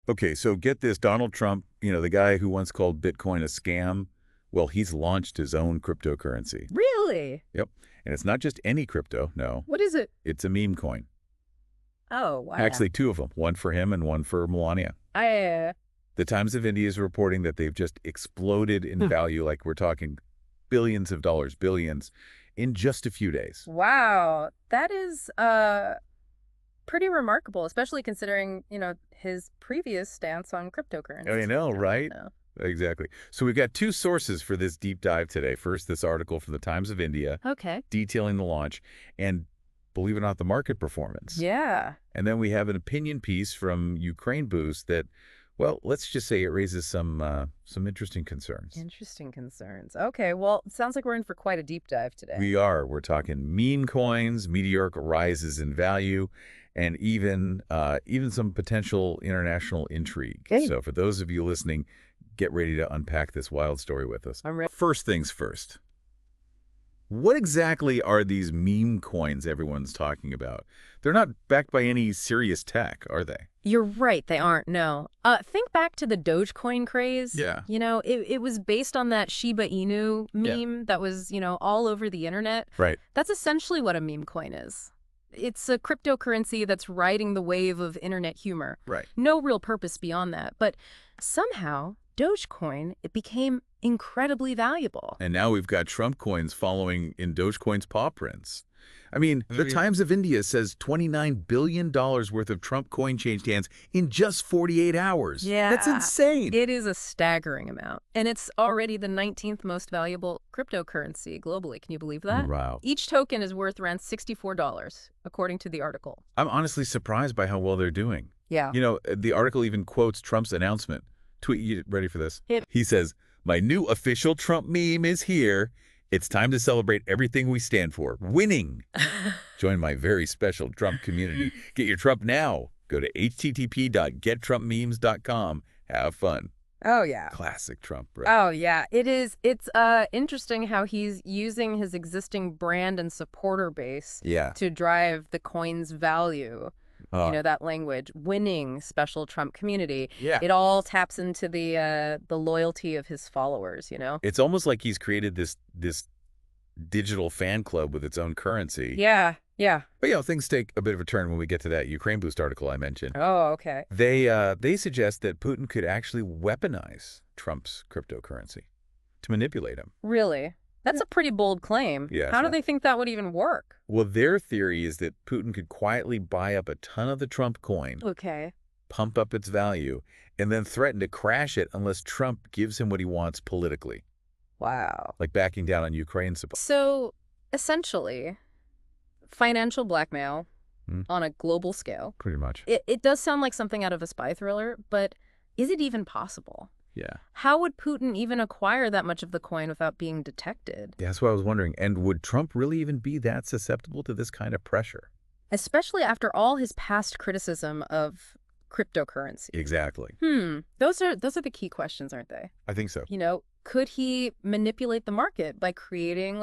Okay, so get this, Donald Trump, the guy who once called Bitcoin a scam, well, he's launched his own cryptocurrency. Really? Yep. And it's not just any crypto, no. What is it? It's a meme coin. Oh, wow. Actually, two of them, one for him and one for Melania. The Times of India is reporting that they've just exploded in value, like we're talking billions of dollars, billions, in just a few days. Wow. That is pretty remarkable, especially considering, his previous stance on cryptocurrency. I know, right? Exactly. So we've got two sources for this deep dive today. First, this article from the Times of India detailing the launch and, believe it or not, the market performance. Yeah. And then we have an opinion piece from Ukraine Boost that, well, let's just say it raises some interesting concerns. Interesting concerns. Okay, well, it sounds like we're in for quite a deep dive today. We are. We're talking meme coins, meteoric rises in value, and even some potential international intrigue. Hey. So for those of you listening, get ready to unpack this wild story with us. I'm ready. First things first. What exactly are these meme coins everyone's talking about? They're not backed by any serious tech, are they? You're right, they aren't, no. Think back to the Dogecoin craze. Yeah. It was based on that Shiba Inu meme that was, all over the internet. Right. That's essentially what a meme coin is. It's a cryptocurrency that's riding the wave of internet humor. Right. No real purpose beyond that. But somehow, Dogecoin, it became incredibly valuable. And now we've got Trump coins following in Dogecoin's paw prints. I mean, the Times of India says $29 billion worth of Trump coin changed hands in just 48 hours. Yeah. That's insane. It is a staggering amount. And it's already the 19th most valuable cryptocurrency globally. Can you believe that? Wow. Each token is worth around $64, according to the article. I'm honestly surprised by how well they're doing. Yeah. The article even quotes Trump's announcement. Tweet, you ready for this? Hit. He says, "My new official Trump meme is here. It's time to celebrate everything we stand for. Winning. Join my very special Trump community. Get your Trump now. Go to http.gettrumpmemes.com. Have fun." Oh, yeah. Classic Trump, right? Oh, yeah. It is. It's interesting how he's using his existing brand and supporter base to drive the coin's value. That language, winning special Trump community. Yeah. It all taps into the loyalty of his followers, It's almost like he's created this digital fan club with its own currency. Yeah, yeah. But, things take a bit of a turn when we get to that Ukraine Boost article I mentioned. Oh, okay. They suggest that Putin could actually weaponize Trump's cryptocurrency to manipulate him. Really? That's a pretty bold claim. Yeah, How do they think that would even work? Well, their theory is that Putin could quietly buy up a ton of the Trump coin, Okay. pump up its value, and then threaten to crash it unless Trump gives him what he wants politically, Wow. like backing down on Ukraine support. So, essentially, financial blackmail on a global scale. Pretty much. It does sound like something out of a spy thriller, but is it even possible? Yeah. How would Putin even acquire that much of the coin without being detected? Yeah, that's what I was wondering. And would Trump really even be that susceptible to this kind of pressure? Especially after all his past criticism of cryptocurrency. Exactly. Those are the key questions, aren't they? I think so. Could he manipulate the market by creating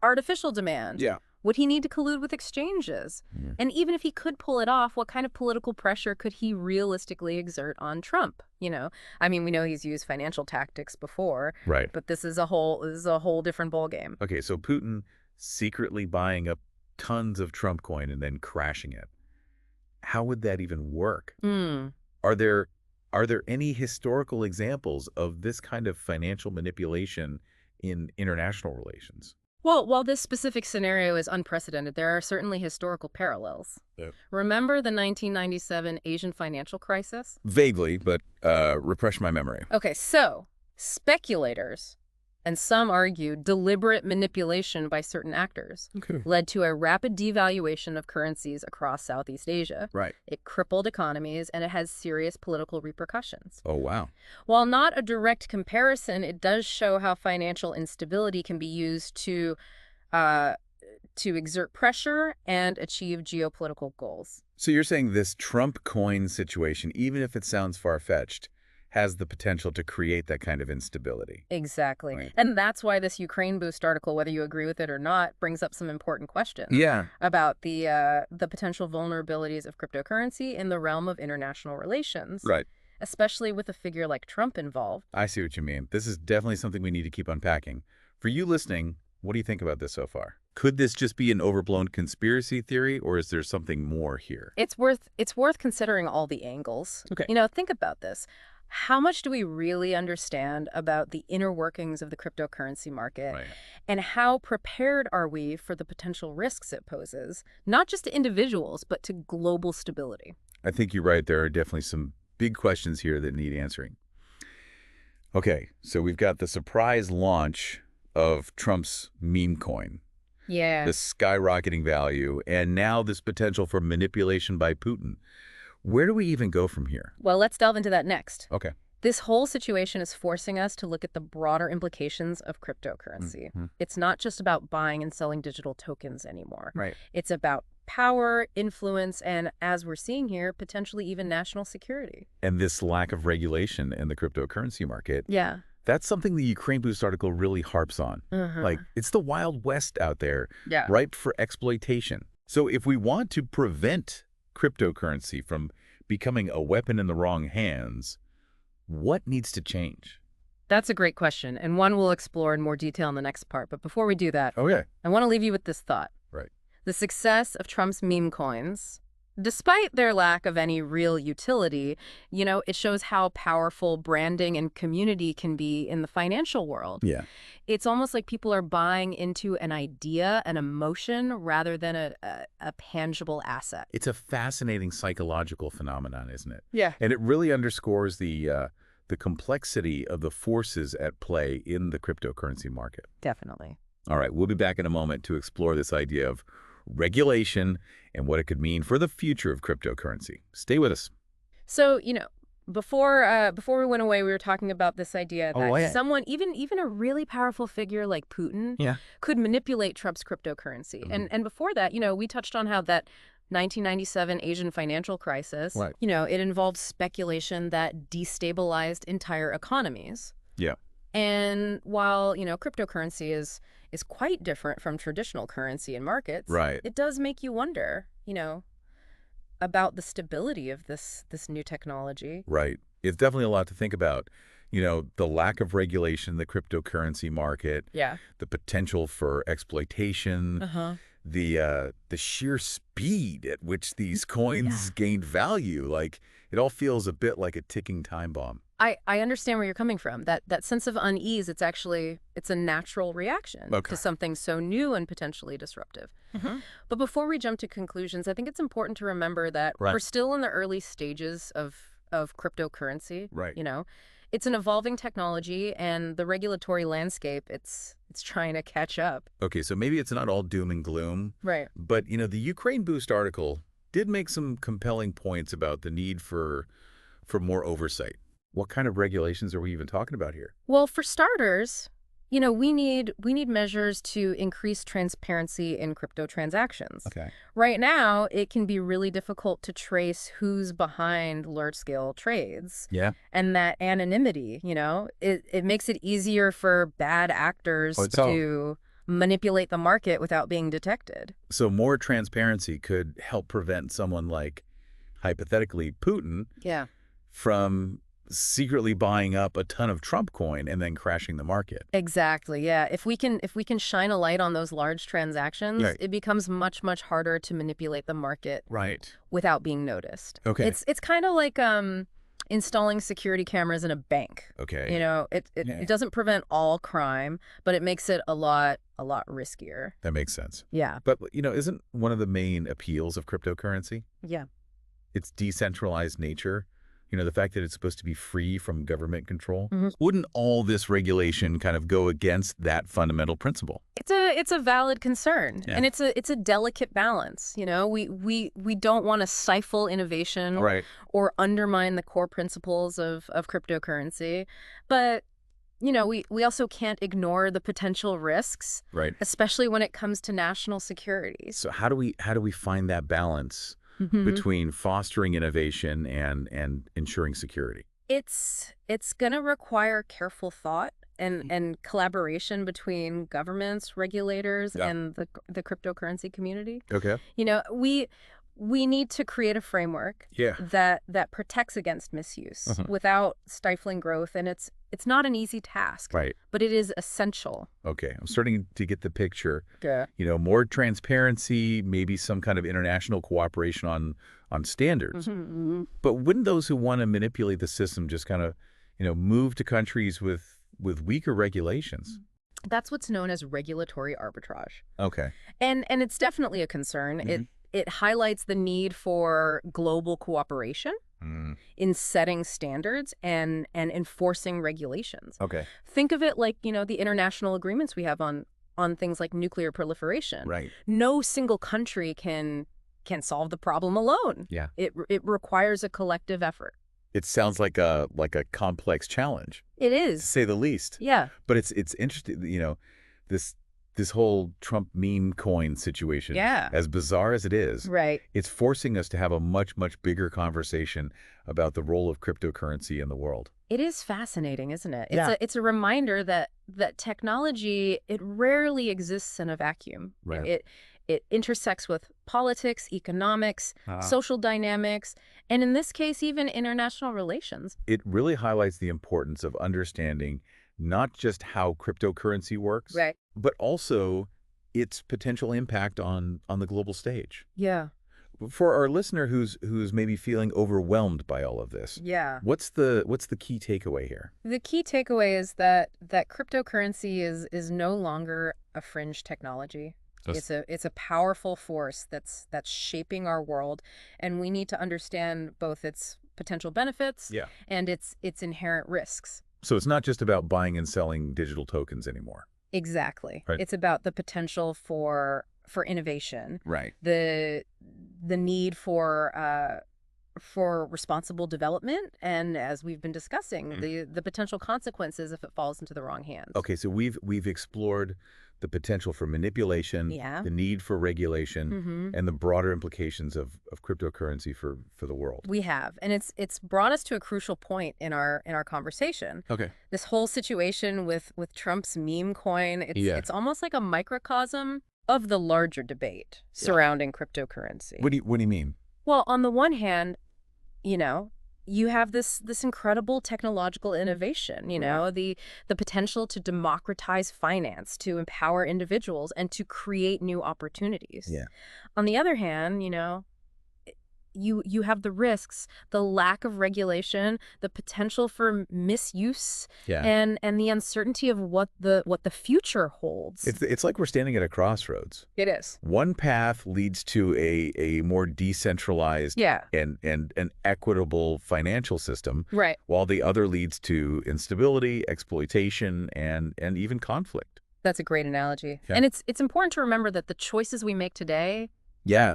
artificial demand? Yeah. Would he need to collude with exchanges? And even if he could pull it off, what kind of political pressure could he realistically exert on Trump? I mean, we know he's used financial tactics before, Right. but this is a whole different ballgame. Okay, so Putin secretly buying up tons of Trump coin and then crashing it. How would that even work? Are there any historical examples of this kind of financial manipulation in international relations? Well, while this specific scenario is unprecedented, there are certainly historical parallels. Yep. Remember the 1997 Asian financial crisis? Vaguely, but refresh my memory. Okay, so speculators, and some argue deliberate manipulation by certain actors, led to a rapid devaluation of currencies across Southeast Asia. Right. It crippled economies, and it has serious political repercussions. Oh, wow. While not a direct comparison, it does show how financial instability can be used to exert pressure and achieve geopolitical goals. So you're saying this Trump coin situation, even if it sounds far-fetched, has the potential to create that kind of instability. Exactly. Right. And that's why this Ukraine Boost article, whether you agree with it or not, brings up some important questions Yeah. about the potential vulnerabilities of cryptocurrency in the realm of international relations. Right. Especially with a figure like Trump involved. I see what you mean. This is definitely something we need to keep unpacking. For you listening, what do you think about this so far? Could this just be an overblown conspiracy theory, or is there something more here? It's worth considering all the angles. Okay. Think about this. How much do we really understand about the inner workings of the cryptocurrency market? Right. And how prepared are we for the potential risks it poses, not just to individuals, but to global stability? I think you're right. There are definitely some big questions here that need answering. Okay, so we've got the surprise launch of Trump's meme coin. Yeah. The skyrocketing value, and now this potential for manipulation by Putin. Where do we even go from here? Well, let's delve into that next. Okay. This whole situation is forcing us to look at the broader implications of cryptocurrency. Mm-hmm. It's not just about buying and selling digital tokens anymore. Right. It's about power, influence, and, as we're seeing here, potentially even national security. And this lack of regulation in the cryptocurrency market. Yeah. That's something the Ukraine Boost article really harps on. Like, it's the Wild West out there, ripe for exploitation. So if we want to prevent cryptocurrency from becoming a weapon in the wrong hands, what needs to change? That's a great question, and one we'll explore in more detail in the next part. But before we do that, I want to leave you with this thought. Right. The success of Trump's meme coins, despite their lack of any real utility, it shows how powerful branding and community can be in the financial world. Yeah. It's almost like people are buying into an idea, an emotion, rather than a tangible asset. It's a fascinating psychological phenomenon, isn't it? Yeah. And it really underscores the complexity of the forces at play in the cryptocurrency market. Definitely. All right, we'll be back in a moment to explore this idea of regulation and what it could mean for the future of cryptocurrency. Stay with us. So, before we went away, we were talking about this idea that someone, even a really powerful figure like Putin, could manipulate Trump's cryptocurrency. And before that, we touched on how that 1997 Asian financial crisis, it involved speculation that destabilized entire economies. Yeah. And while, cryptocurrency is quite different from traditional currency in markets, it does make you wonder, about the stability of this new technology. Right. It's definitely a lot to think about. The lack of regulation in the cryptocurrency market, the potential for exploitation, the sheer speed at which these coins gained value. Like, it all feels a bit like a ticking time bomb. I understand where you're coming from. That sense of unease, it's a natural reaction to something so new and potentially disruptive. But before we jump to conclusions, I think it's important to remember that we're still in the early stages of cryptocurrency. Right. It's an evolving technology, and the regulatory landscape, it's trying to catch up. Okay, so maybe it's not all doom and gloom. Right. But, the Ukraine Boost article did make some compelling points about the need for more oversight. What kind of regulations are we even talking about here? Well, for starters, we need measures to increase transparency in crypto transactions. Okay. Right now, it can be really difficult to trace who's behind large-scale trades. Yeah. And that anonymity, it makes it easier for bad actors to manipulate the market without being detected. So more transparency could help prevent someone like, hypothetically, Putin from secretly buying up a ton of Trump coin and then crashing the market. Exactly. Yeah. If we can shine a light on those large transactions, it becomes much, much harder to manipulate the market without being noticed. Okay. It's kind of like installing security cameras in a bank. Okay. It doesn't prevent all crime, but it makes it a lot riskier. That makes sense. Yeah. But, isn't one of the main appeals of cryptocurrency its decentralized nature? The fact that it's supposed to be free from government control. Wouldn't all this regulation kind of go against that fundamental principle? It's a valid concern, and it's a delicate balance. We don't want to stifle innovation or undermine the core principles of cryptocurrency, but we also can't ignore the potential risks, especially when it comes to national security. So how do we find that balance between fostering innovation and ensuring security? It's going to require careful thought and collaboration between governments, regulators, Yeah. and the cryptocurrency community. Okay. You know, we need to create a framework Yeah. that protects against misuse without stifling growth, and it's not an easy task, Right. but it is essential. Okay. I'm starting to get the picture. Yeah. More transparency, maybe some kind of international cooperation on standards. But wouldn't those who want to manipulate the system just kind of, move to countries with weaker regulations? That's what's known as regulatory arbitrage. Okay. And it's definitely a concern. It highlights the need for global cooperation in setting standards and enforcing regulations. Okay. Think of it like, the international agreements we have on things like nuclear proliferation. Right. No single country can solve the problem alone. Yeah. It requires a collective effort. It sounds like a complex challenge, It to is. say the least. Yeah. But it's interesting, this whole Trump meme coin situation. Yeah. As bizarre as it is, Right. it's forcing us to have a much, much bigger conversation about the role of cryptocurrency in the world. It is fascinating, isn't it? Yeah. It's a reminder that technology, it rarely exists in a vacuum. Right. It intersects with politics, economics, social dynamics, and in this case, even international relations. It really highlights the importance of understanding not just how cryptocurrency works, Right. but also its potential impact on the global stage. Yeah. For our listener who's maybe feeling overwhelmed by all of this, Yeah. what's the key takeaway here? The key takeaway is that cryptocurrency is no longer a fringe technology. It's a powerful force that's shaping our world, and we need to understand both its potential benefits and its inherent risks. So it's not just about buying and selling digital tokens anymore. Exactly. Right. It's about the potential for innovation. Right. The need for responsible development, and as we've been discussing, the potential consequences if it falls into the wrong hands. Okay, so we've explored the potential for manipulation, the need for regulation, and the broader implications of cryptocurrency for the world. We have, and it's brought us to a crucial point in our conversation. Okay. This whole situation with Trump's meme coin, it's almost like a microcosm of the larger debate surrounding cryptocurrency. What do you mean? Well, on the one hand, you have this incredible technological innovation, the potential to democratize finance, to empower individuals, and to create new opportunities. Yeah. On the other hand, you have the risks, the lack of regulation, the potential for misuse, and the uncertainty of what the future holds. It's like we're standing at a crossroads. It is. One path leads to a more decentralized and an equitable financial system, right, while the other leads to instability, exploitation, and even conflict. That's a great analogy. Yeah. And it's important to remember that the choices we make today,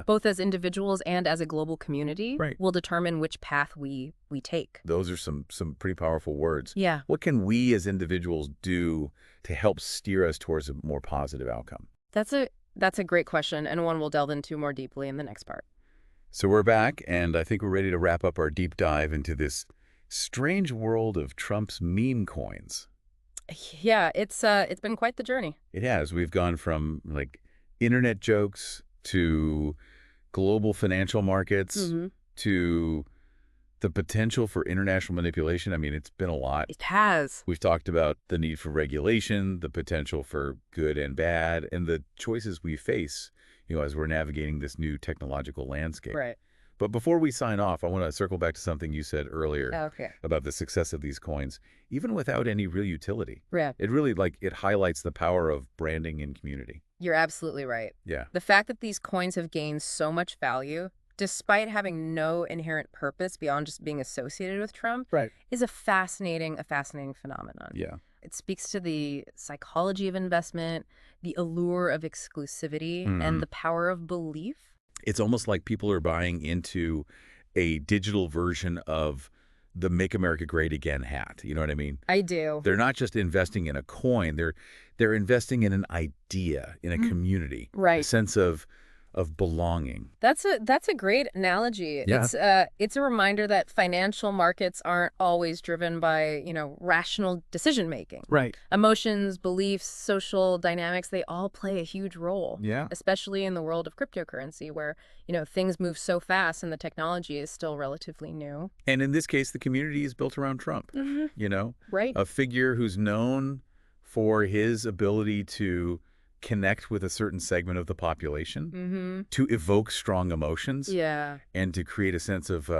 both as individuals and as a global community, will determine which path we take. Those are some pretty powerful words. Yeah. What can we as individuals do to help steer us towards a more positive outcome? That's a great question, and one we'll delve into more deeply in the next part. So we're back, and I think we're ready to wrap up our deep dive into this strange world of Trump's meme coins. Yeah, it's been quite the journey. It has. We've gone from internet jokes to global financial markets to the potential for international manipulation. I mean, it's been a lot. It has. We've talked about the need for regulation, the potential for good and bad, and the choices we face, as we're navigating this new technological landscape. Right. But before we sign off, I want to circle back to something you said earlier about the success of these coins, even without any real utility. Yeah. It really it highlights the power of branding and community. You're absolutely right. Yeah. The fact that these coins have gained so much value, despite having no inherent purpose beyond just being associated with Trump, is a fascinating phenomenon. Yeah. It speaks to the psychology of investment, the allure of exclusivity, and the power of belief. It's almost like people are buying into a digital version of the Make America Great Again hat. You know what I mean? I do. They're not just investing in a coin. They're investing in an idea, in a community. Right. A sense of of belonging. That's a great analogy. Yeah. It's a reminder that financial markets aren't always driven by, rational decision making. Right. Emotions, beliefs, social dynamics, they all play a huge role. Yeah. Especially in the world of cryptocurrency where, things move so fast and the technology is still relatively new. And in this case, the community is built around Trump, Right. a figure who's known for his ability to connect with a certain segment of the population, to evoke strong emotions, and to create a sense of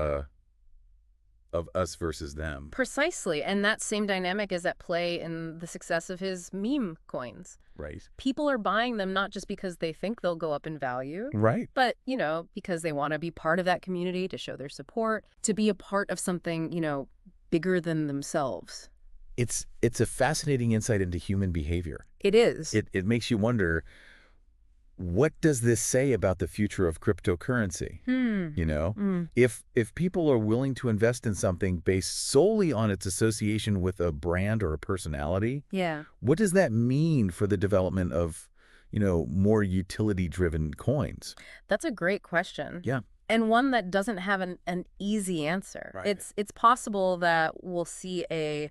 us versus them. Precisely. And that same dynamic is at play in the success of his meme coins. Right. People are buying them not just because they think they'll go up in value, Right. but, because they want to be part of that community, to show their support, to be a part of something, bigger than themselves. It's a fascinating insight into human behavior. It is. It makes you wonder, what does this say about the future of cryptocurrency? If people are willing to invest in something based solely on its association with a brand or a personality, what does that mean for the development of, more utility-driven coins? That's a great question. Yeah. And one that doesn't have an easy answer. Right. It's possible that we'll see a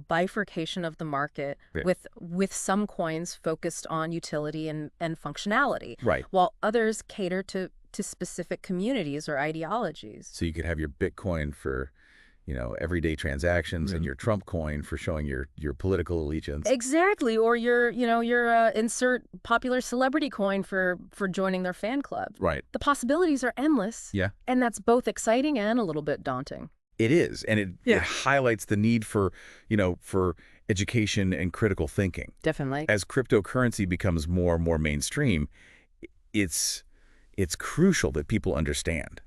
bifurcation of the market with some coins focused on utility and functionality, right, while others cater to specific communities or ideologies. So you could have your Bitcoin for, everyday transactions, and your Trump coin for showing your political allegiance. Exactly, or your insert popular celebrity coin for joining their fan club. Right. The possibilities are endless. Yeah. And that's both exciting and a little bit daunting. It is, and it highlights the need for education and critical thinking. Definitely. As cryptocurrency becomes more and more mainstream, it's crucial that people understand,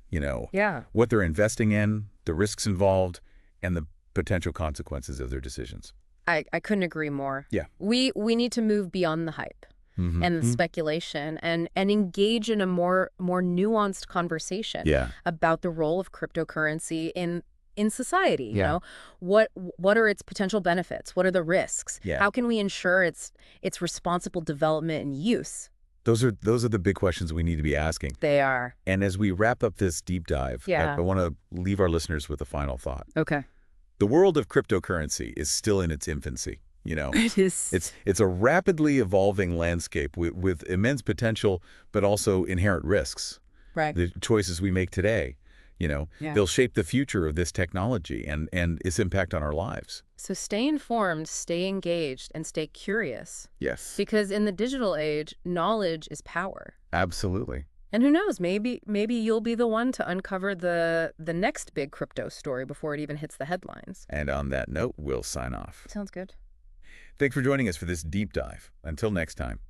what they're investing in, the risks involved, and the potential consequences of their decisions. I couldn't agree more. Yeah. We need to move beyond the hype and the speculation and engage in a more nuanced conversation about the role of cryptocurrency in society. What are its potential benefits? What are the risks? How can we ensure its responsible development and use? Those are the big questions we need to be asking. They are. And as we wrap up this deep dive, I want to leave our listeners with a final thought. Okay. The world of cryptocurrency is still in its infancy. It is. It's a rapidly evolving landscape with immense potential, but also inherent risks. Right. The choices we make today, they'll shape the future of this technology and its impact on our lives. So stay informed, stay engaged, and stay curious. Yes. Because in the digital age, knowledge is power. Absolutely. And who knows, maybe you'll be the one to uncover the next big crypto story before it even hits the headlines. And on that note, we'll sign off. Sounds good. Thanks for joining us for this deep dive. Until next time.